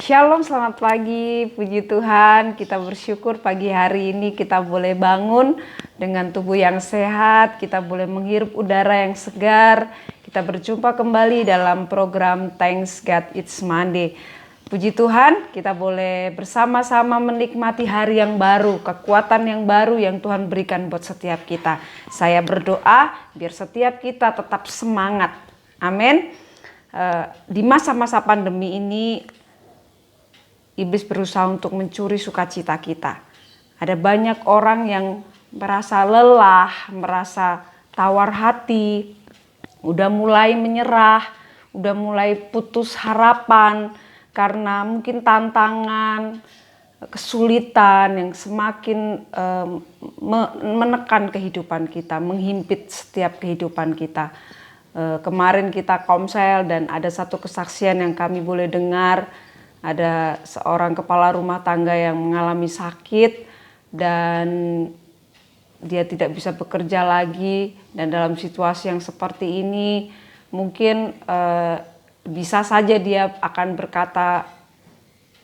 Shalom, selamat pagi, puji Tuhan. Kita bersyukur pagi hari ini kita boleh bangun dengan tubuh yang sehat, kita boleh menghirup udara yang segar. Kita berjumpa kembali dalam program Thanks God It's Monday. Puji Tuhan, kita boleh bersama-sama menikmati hari yang baru, kekuatan yang baru yang Tuhan berikan buat setiap kita. Saya berdoa biar setiap kita tetap semangat. Amin. Di masa-masa pandemi ini, iblis berusaha untuk mencuri sukacita kita. Ada banyak orang yang merasa lelah, merasa tawar hati, udah mulai menyerah, udah mulai putus harapan karena mungkin tantangan, kesulitan yang semakin menekan kehidupan kita, menghimpit setiap kehidupan kita. Kemarin kita komsel dan ada satu kesaksian yang kami boleh dengar. Ada seorang kepala rumah tangga yang mengalami sakit dan dia tidak bisa bekerja lagi, dan dalam situasi yang seperti ini mungkin bisa saja dia akan berkata,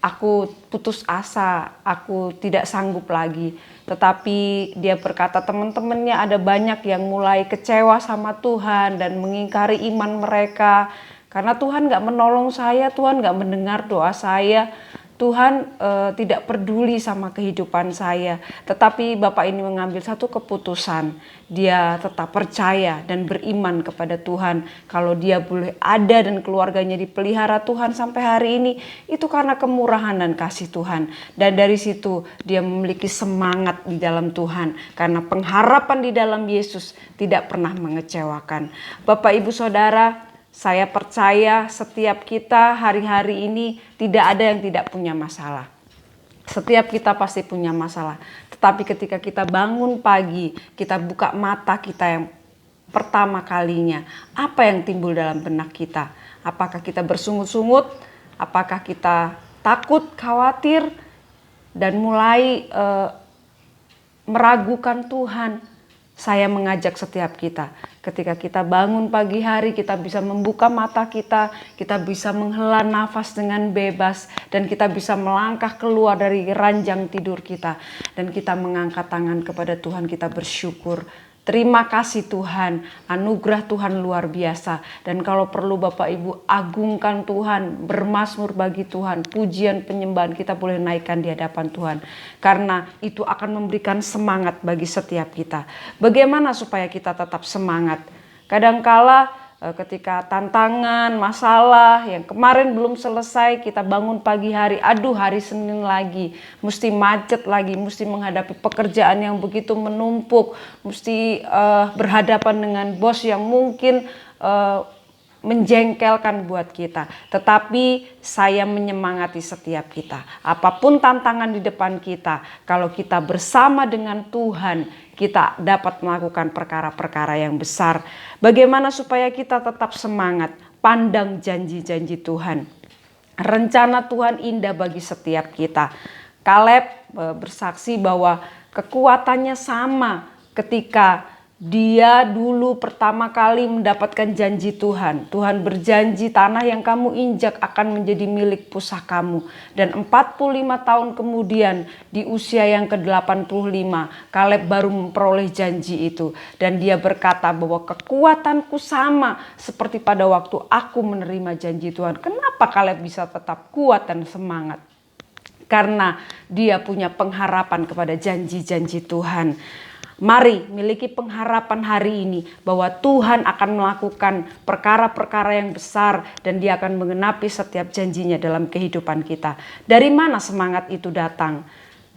aku putus asa, aku tidak sanggup lagi. Tetapi dia berkata teman-temannya ada banyak yang mulai kecewa sama Tuhan dan mengingkari iman mereka. Karena Tuhan gak menolong saya, Tuhan gak mendengar doa saya, Tuhan tidak peduli sama kehidupan saya. Tetapi Bapak ini mengambil satu keputusan, dia tetap percaya dan beriman kepada Tuhan. Kalau dia boleh ada dan keluarganya dipelihara Tuhan sampai hari ini, itu karena kemurahan dan kasih Tuhan. Dan dari situ dia memiliki semangat di dalam Tuhan, karena pengharapan di dalam Yesus tidak pernah mengecewakan. Bapak Ibu Saudara, saya percaya setiap kita hari-hari ini tidak ada yang tidak punya masalah. Setiap kita pasti punya masalah. Tetapi ketika kita bangun pagi, kita buka mata kita yang pertama kalinya, apa yang timbul dalam benak kita? Apakah kita bersungut-sungut? Apakah kita takut, khawatir, dan mulai meragukan Tuhan? Saya mengajak setiap kita, ketika kita bangun pagi hari, kita bisa membuka mata kita bisa menghela nafas dengan bebas, dan kita bisa melangkah keluar dari ranjang tidur kita, dan kita mengangkat tangan kepada Tuhan, kita bersyukur. Terima kasih Tuhan, anugerah Tuhan luar biasa. Dan kalau perlu Bapak Ibu agungkan Tuhan, bermazmur bagi Tuhan, pujian penyembahan kita boleh naikkan di hadapan Tuhan. Karena itu akan memberikan semangat bagi setiap kita. Bagaimana supaya kita tetap semangat? Kadangkala ketika tantangan, masalah yang kemarin belum selesai, kita bangun pagi hari, aduh hari Senin lagi, mesti macet lagi, mesti menghadapi pekerjaan yang begitu menumpuk, mesti berhadapan dengan bos yang mungkin menjengkelkan buat kita. Tetapi saya menyemangati setiap kita, apapun tantangan di depan kita, kalau kita bersama dengan Tuhan, kita dapat melakukan perkara-perkara yang besar. Bagaimana supaya kita tetap semangat? Pandang janji-janji Tuhan. Rencana Tuhan indah bagi setiap kita. Kaleb bersaksi bahwa kekuatannya sama ketika dia dulu pertama kali mendapatkan janji Tuhan. Tuhan berjanji tanah yang kamu injak akan menjadi milik pusakamu. Dan 45 tahun kemudian di usia yang ke-85, Kaleb baru memperoleh janji itu. Dan dia berkata bahwa kekuatanku sama seperti pada waktu aku menerima janji Tuhan. Kenapa Kaleb bisa tetap kuat dan semangat? Karena dia punya pengharapan kepada janji-janji Tuhan. Mari miliki pengharapan hari ini bahwa Tuhan akan melakukan perkara-perkara yang besar dan Dia akan menggenapi setiap janjinya dalam kehidupan kita. Dari mana semangat itu datang?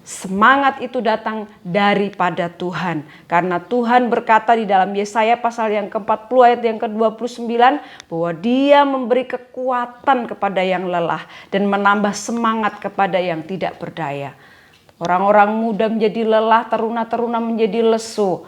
Semangat itu datang daripada Tuhan. Karena Tuhan berkata di dalam Yesaya pasal yang ke-40 ayat yang ke-29 bahwa Dia memberi kekuatan kepada yang lelah dan menambah semangat kepada yang tidak berdaya. Orang-orang muda menjadi lelah, teruna-teruna menjadi lesu.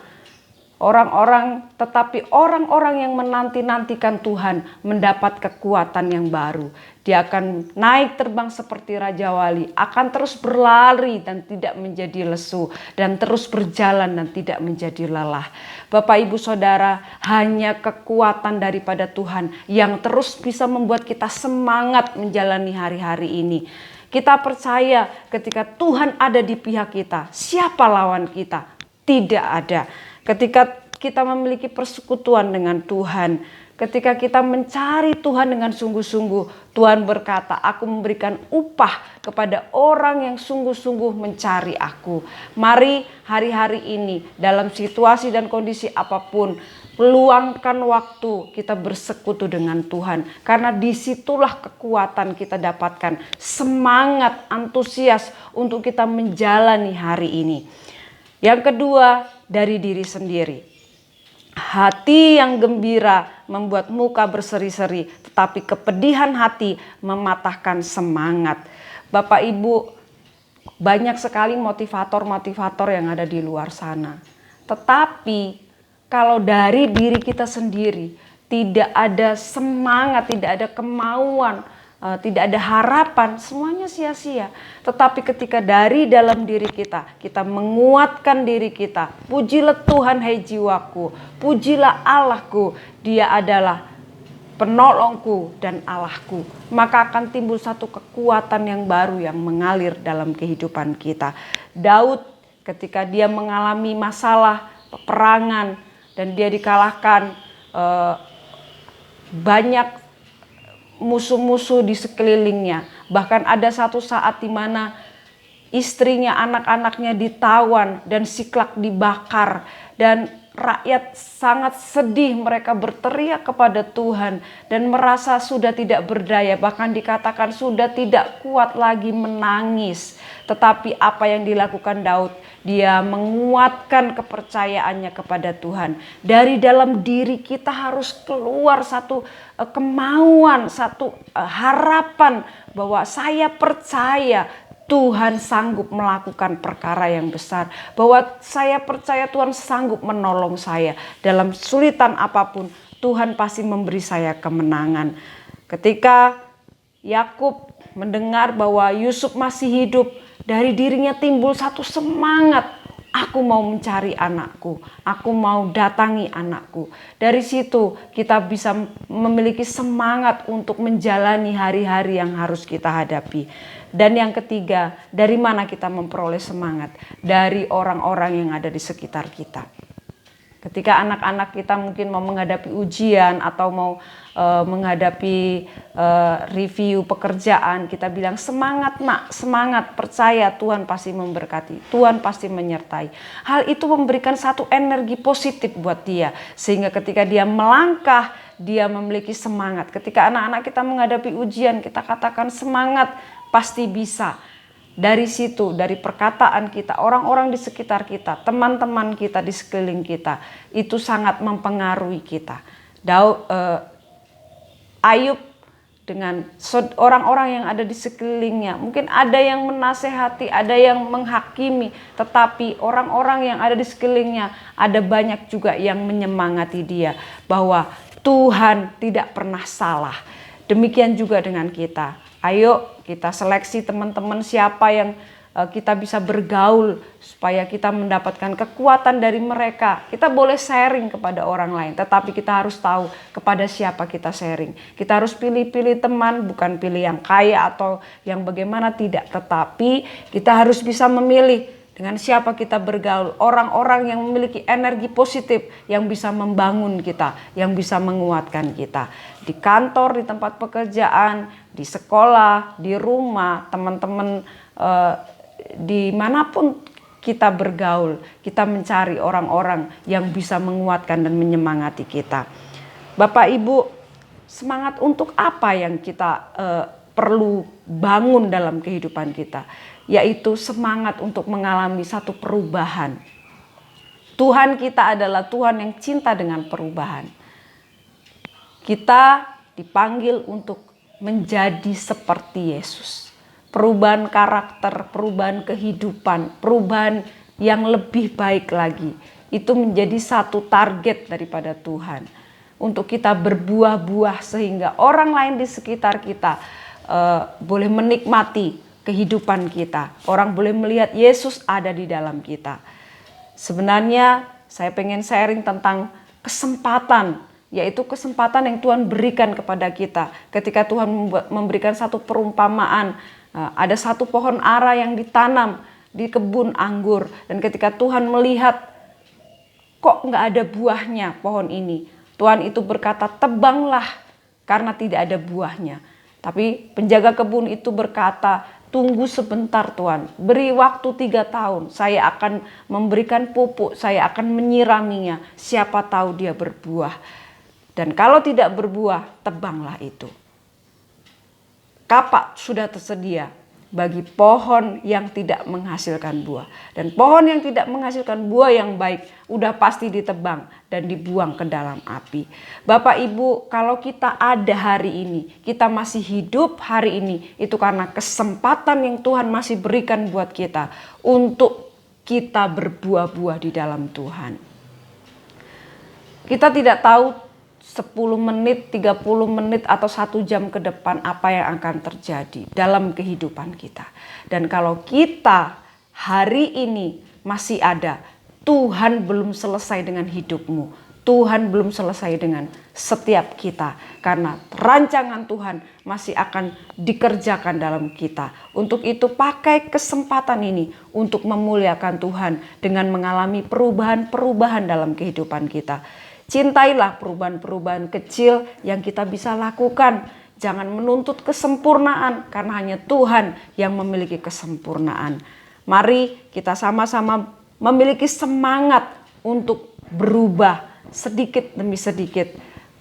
Tetapi orang-orang yang menanti-nantikan Tuhan mendapat kekuatan yang baru. Dia akan naik terbang seperti Raja Wali, akan terus berlari dan tidak menjadi lesu, dan terus berjalan dan tidak menjadi lelah. Bapak, Ibu, Saudara, hanya kekuatan daripada Tuhan yang terus bisa membuat kita semangat menjalani hari-hari ini. Kita percaya ketika Tuhan ada di pihak kita, siapa lawan kita? Tidak ada. Ketika kita memiliki persekutuan dengan Tuhan, ketika kita mencari Tuhan dengan sungguh-sungguh, Tuhan berkata, aku memberikan upah kepada orang yang sungguh-sungguh mencari aku. Mari hari-hari ini dalam situasi dan kondisi apapun, luangkan waktu kita bersekutu dengan Tuhan. Karena disitulah kekuatan kita dapatkan, semangat, antusias untuk kita menjalani hari ini. Yang kedua, dari diri sendiri. Hati yang gembira membuat muka berseri-seri, tetapi kepedihan hati mematahkan semangat. Bapak, Ibu, banyak sekali motivator-motivator yang ada di luar sana. Tetapi kalau dari diri kita sendiri tidak ada semangat, tidak ada kemauan, tidak ada harapan, semuanya sia-sia. Tetapi ketika dari dalam diri kita, kita menguatkan diri kita. Pujilah Tuhan, hai jiwaku, pujilah Allahku, Dia adalah penolongku dan Allahku. Maka akan timbul satu kekuatan yang baru yang mengalir dalam kehidupan kita. Daud ketika dia mengalami masalah peperangan dan dia dikalahkan banyak musuh-musuh di sekelilingnya. Bahkan ada satu saat di mana istrinya, anak-anaknya ditawan dan Siklak dibakar. Dan rakyat sangat sedih, mereka berteriak kepada Tuhan dan merasa sudah tidak berdaya. Bahkan dikatakan sudah tidak kuat lagi menangis. Tetapi apa yang dilakukan Daud? Dia menguatkan kepercayaannya kepada Tuhan. Dari dalam diri kita harus keluar satu kemauan, satu harapan bahwa saya percaya Tuhan sanggup melakukan perkara yang besar. Bahwa saya percaya Tuhan sanggup menolong saya. Dalam sulitan apapun, Tuhan pasti memberi saya kemenangan. Ketika Yakub mendengar bahwa Yusuf masih hidup, dari dirinya timbul satu semangat. Aku mau mencari anakku, aku mau datangi anakku. Dari situ kita bisa memiliki semangat untuk menjalani hari-hari yang harus kita hadapi. Dan yang ketiga, dari mana kita memperoleh semangat? Dari orang-orang yang ada di sekitar kita. Ketika anak-anak kita mungkin mau menghadapi ujian atau mau menghadapi review pekerjaan, kita bilang semangat nak, semangat, percaya Tuhan pasti memberkati, Tuhan pasti menyertai. Hal itu memberikan satu energi positif buat dia, sehingga ketika dia melangkah, dia memiliki semangat. Ketika anak-anak kita menghadapi ujian, kita katakan semangat, pasti bisa. Dari situ, dari perkataan kita, orang-orang di sekitar kita, teman-teman kita di sekeliling kita, itu sangat mempengaruhi kita. Ayub dengan orang-orang yang ada di sekelilingnya, mungkin ada yang menasehati, ada yang menghakimi, tetapi orang-orang yang ada di sekelilingnya, ada banyak juga yang menyemangati dia bahwa Tuhan tidak pernah salah. Demikian juga dengan kita. Ayo kita seleksi teman-teman siapa yang kita bisa bergaul supaya kita mendapatkan kekuatan dari mereka. Kita boleh sharing kepada orang lain, tetapi kita harus tahu kepada siapa kita sharing. Kita harus pilih-pilih teman, bukan pilih yang kaya atau yang bagaimana, tidak. Tetapi kita harus bisa memilih dengan siapa kita bergaul. Orang-orang yang memiliki energi positif, yang bisa membangun kita, yang bisa menguatkan kita. Di kantor, di tempat pekerjaan, di sekolah, di rumah, teman-teman, dimanapun kita bergaul, kita mencari orang-orang yang bisa menguatkan dan menyemangati kita. Bapak Ibu, semangat untuk apa yang kita perlu bangun dalam kehidupan kita? Yaitu semangat untuk mengalami satu perubahan. Tuhan kita adalah Tuhan yang cinta dengan perubahan. Kita dipanggil untuk menjadi seperti Yesus. Perubahan karakter, perubahan kehidupan, perubahan yang lebih baik lagi. Itu menjadi satu target daripada Tuhan. Untuk kita berbuah-buah sehingga orang lain di sekitar kita boleh menikmati kehidupan kita. Orang boleh melihat Yesus ada di dalam kita. Sebenarnya saya pengen sharing tentang kesempatan, yaitu kesempatan yang Tuhan berikan kepada kita. Ketika Tuhan memberikan satu perumpamaan, ada satu pohon ara yang ditanam di kebun anggur. Dan ketika Tuhan melihat, kok nggak ada buahnya pohon ini? Tuhan itu berkata, tebanglah karena tidak ada buahnya. Tapi penjaga kebun itu berkata, tunggu sebentar Tuhan, beri waktu 3 tahun. Saya akan memberikan pupuk, saya akan menyiraminya. Siapa tahu dia berbuah. Dan kalau tidak berbuah, tebanglah itu. Kapak sudah tersedia bagi pohon yang tidak menghasilkan buah. Dan pohon yang tidak menghasilkan buah yang baik udah pasti ditebang dan dibuang ke dalam api. Bapak Ibu, kalau kita ada hari ini, kita masih hidup hari ini, itu karena kesempatan yang Tuhan masih berikan buat kita untuk kita berbuah-buah di dalam Tuhan. Kita tidak tahu 10 menit, 30 menit atau 1 jam ke depan apa yang akan terjadi dalam kehidupan kita. Dan kalau kita hari ini masih ada, Tuhan belum selesai dengan hidupmu. Tuhan belum selesai dengan setiap kita. Karena rancangan Tuhan masih akan dikerjakan dalam kita. Untuk itu pakai kesempatan ini untuk memuliakan Tuhan dengan mengalami perubahan-perubahan dalam kehidupan kita. Cintailah perubahan-perubahan kecil yang kita bisa lakukan. Jangan menuntut kesempurnaan karena hanya Tuhan yang memiliki kesempurnaan. Mari kita sama-sama memiliki semangat untuk berubah sedikit demi sedikit.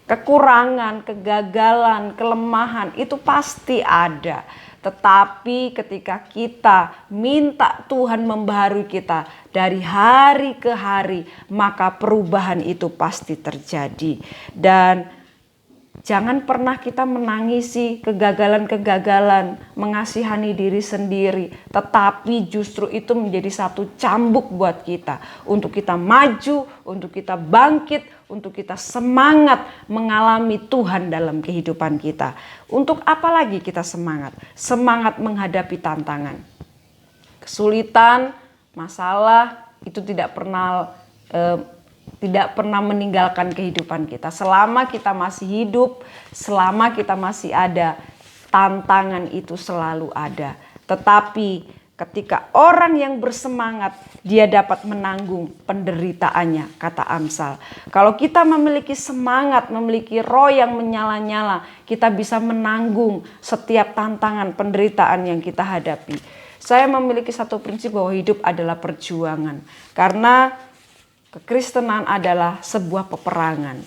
Kekurangan, kegagalan, kelemahan itu pasti ada. Tetapi ketika kita minta Tuhan membaharui kita dari hari ke hari, maka perubahan itu pasti terjadi. Dan jangan pernah kita menangisi kegagalan-kegagalan, mengasihani diri sendiri. Tetapi justru itu menjadi satu cambuk buat kita. Untuk kita maju, untuk kita bangkit, untuk kita semangat mengalami Tuhan dalam kehidupan kita. Untuk apa lagi kita semangat? Semangat menghadapi tantangan. Kesulitan, masalah itu tidak pernah meninggalkan kehidupan kita. Selama kita masih hidup, selama kita masih ada, tantangan itu selalu ada. Tetapi ketika orang yang bersemangat, dia dapat menanggung penderitaannya, kata Amsal. Kalau kita memiliki semangat, memiliki roh yang menyala-nyala, kita bisa menanggung setiap tantangan, penderitaan yang kita hadapi. Saya memiliki satu prinsip bahwa hidup adalah perjuangan. Karena kekristenan adalah sebuah peperangan.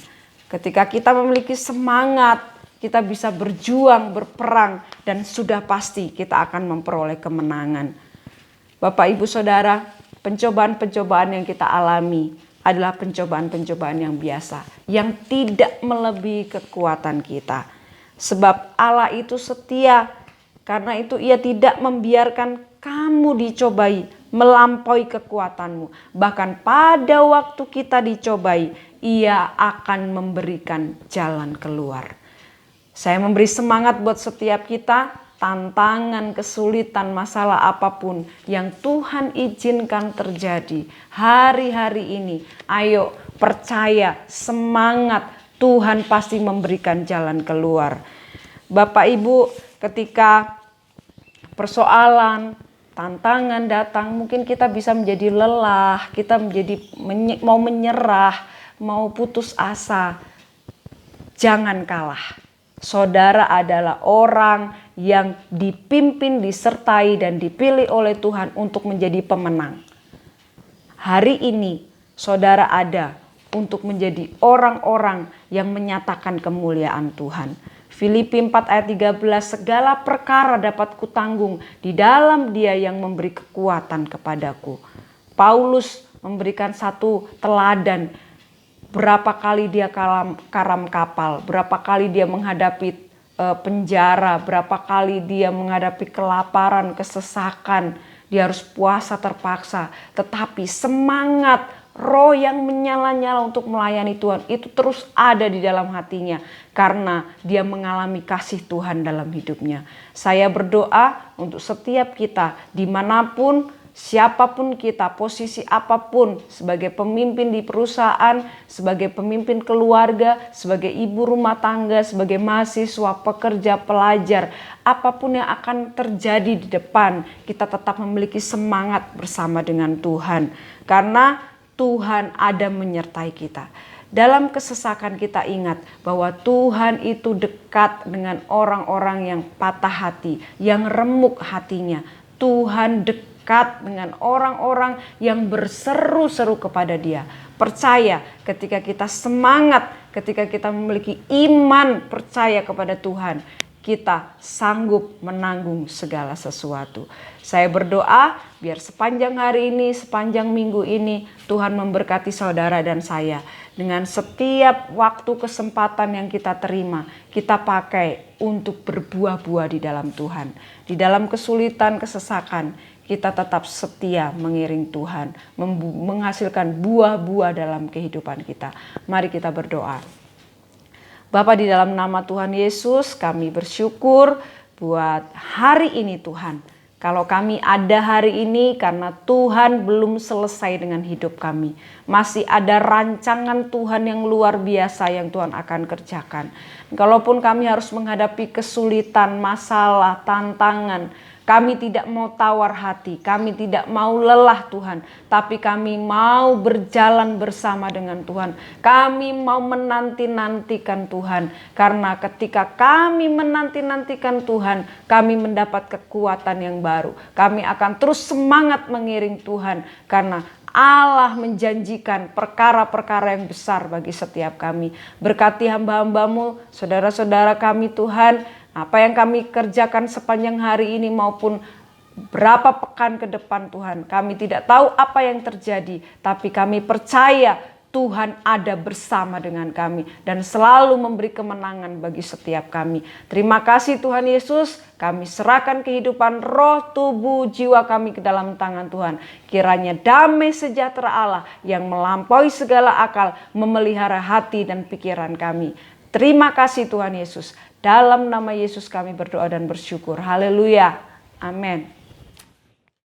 Ketika kita memiliki semangat, kita bisa berjuang, berperang, dan sudah pasti kita akan memperoleh kemenangan. Bapak, Ibu, Saudara, pencobaan-pencobaan yang kita alami adalah pencobaan-pencobaan yang biasa, yang tidak melebihi kekuatan kita. Sebab Allah itu setia, karena itu Ia tidak membiarkan kamu dicobai melampaui kekuatanmu. Bahkan pada waktu kita dicobai, Ia akan memberikan jalan keluar. Saya memberi semangat buat setiap kita. Tantangan, kesulitan, masalah apapun yang Tuhan izinkan terjadi hari-hari ini, ayo percaya, semangat, Tuhan pasti memberikan jalan keluar. Bapak Ibu, ketika persoalan, tantangan datang, mungkin kita bisa menjadi lelah, kita menjadi mau menyerah, mau putus asa. Jangan kalah. Saudara adalah orang yang dipimpin, disertai, dan dipilih oleh Tuhan untuk menjadi pemenang. Hari ini saudara ada untuk menjadi orang-orang yang menyatakan kemuliaan Tuhan. Filipi 4 ayat 13, segala perkara dapat kutanggung di dalam Dia yang memberi kekuatan kepadaku. Paulus memberikan satu teladan. Berapa kali dia karam kapal, berapa kali dia menghadapi penjara, berapa kali dia menghadapi kelaparan, kesesakan, dia harus puasa terpaksa. Tetapi semangat roh yang menyala-nyala untuk melayani Tuhan itu terus ada di dalam hatinya karena dia mengalami kasih Tuhan dalam hidupnya. Saya berdoa untuk setiap kita dimanapun, siapapun kita, posisi apapun, sebagai pemimpin di perusahaan, sebagai pemimpin keluarga, sebagai ibu rumah tangga, sebagai mahasiswa, pekerja, pelajar, apapun yang akan terjadi di depan, kita tetap memiliki semangat bersama dengan Tuhan. Karena Tuhan ada menyertai kita. Dalam kesesakan kita ingat bahwa Tuhan itu dekat dengan orang-orang yang patah hati, yang remuk hatinya. Tuhan dekat dengan orang-orang yang berseru-seru kepada Dia. Percaya ketika kita semangat, ketika kita memiliki iman percaya kepada Tuhan, kita sanggup menanggung segala sesuatu. Saya berdoa biar sepanjang hari ini, sepanjang minggu ini Tuhan memberkati saudara dan saya. Dengan setiap waktu kesempatan yang kita terima, kita pakai untuk berbuah-buah di dalam Tuhan. Di dalam kesulitan, kesesakan, kita tetap setia mengiring Tuhan, menghasilkan buah-buah dalam kehidupan kita. Mari kita berdoa. Bapa, di dalam nama Tuhan Yesus kami bersyukur buat hari ini Tuhan. Kalau kami ada hari ini karena Tuhan belum selesai dengan hidup kami. Masih ada rancangan Tuhan yang luar biasa yang Tuhan akan kerjakan. Kalaupun kami harus menghadapi kesulitan, masalah, tantangan, kami tidak mau tawar hati, kami tidak mau lelah Tuhan, tapi kami mau berjalan bersama dengan Tuhan. Kami mau menanti-nantikan Tuhan, karena ketika kami menanti-nantikan Tuhan, kami mendapat kekuatan yang baru. Kami akan terus semangat mengiring Tuhan, karena Allah menjanjikan perkara-perkara yang besar bagi setiap kami. Berkati hamba-hambamu, saudara-saudara kami Tuhan, apa yang kami kerjakan sepanjang hari ini maupun berapa pekan ke depan Tuhan. Kami tidak tahu apa yang terjadi, tapi kami percaya Tuhan ada bersama dengan kami dan selalu memberi kemenangan bagi setiap kami. Terima kasih Tuhan Yesus, kami serahkan kehidupan roh, tubuh, jiwa kami ke dalam tangan Tuhan. Kiranya damai sejahtera Allah yang melampaui segala akal memelihara hati dan pikiran kami. Terima kasih Tuhan Yesus. Dalam nama Yesus kami berdoa dan bersyukur. Haleluya. Amin.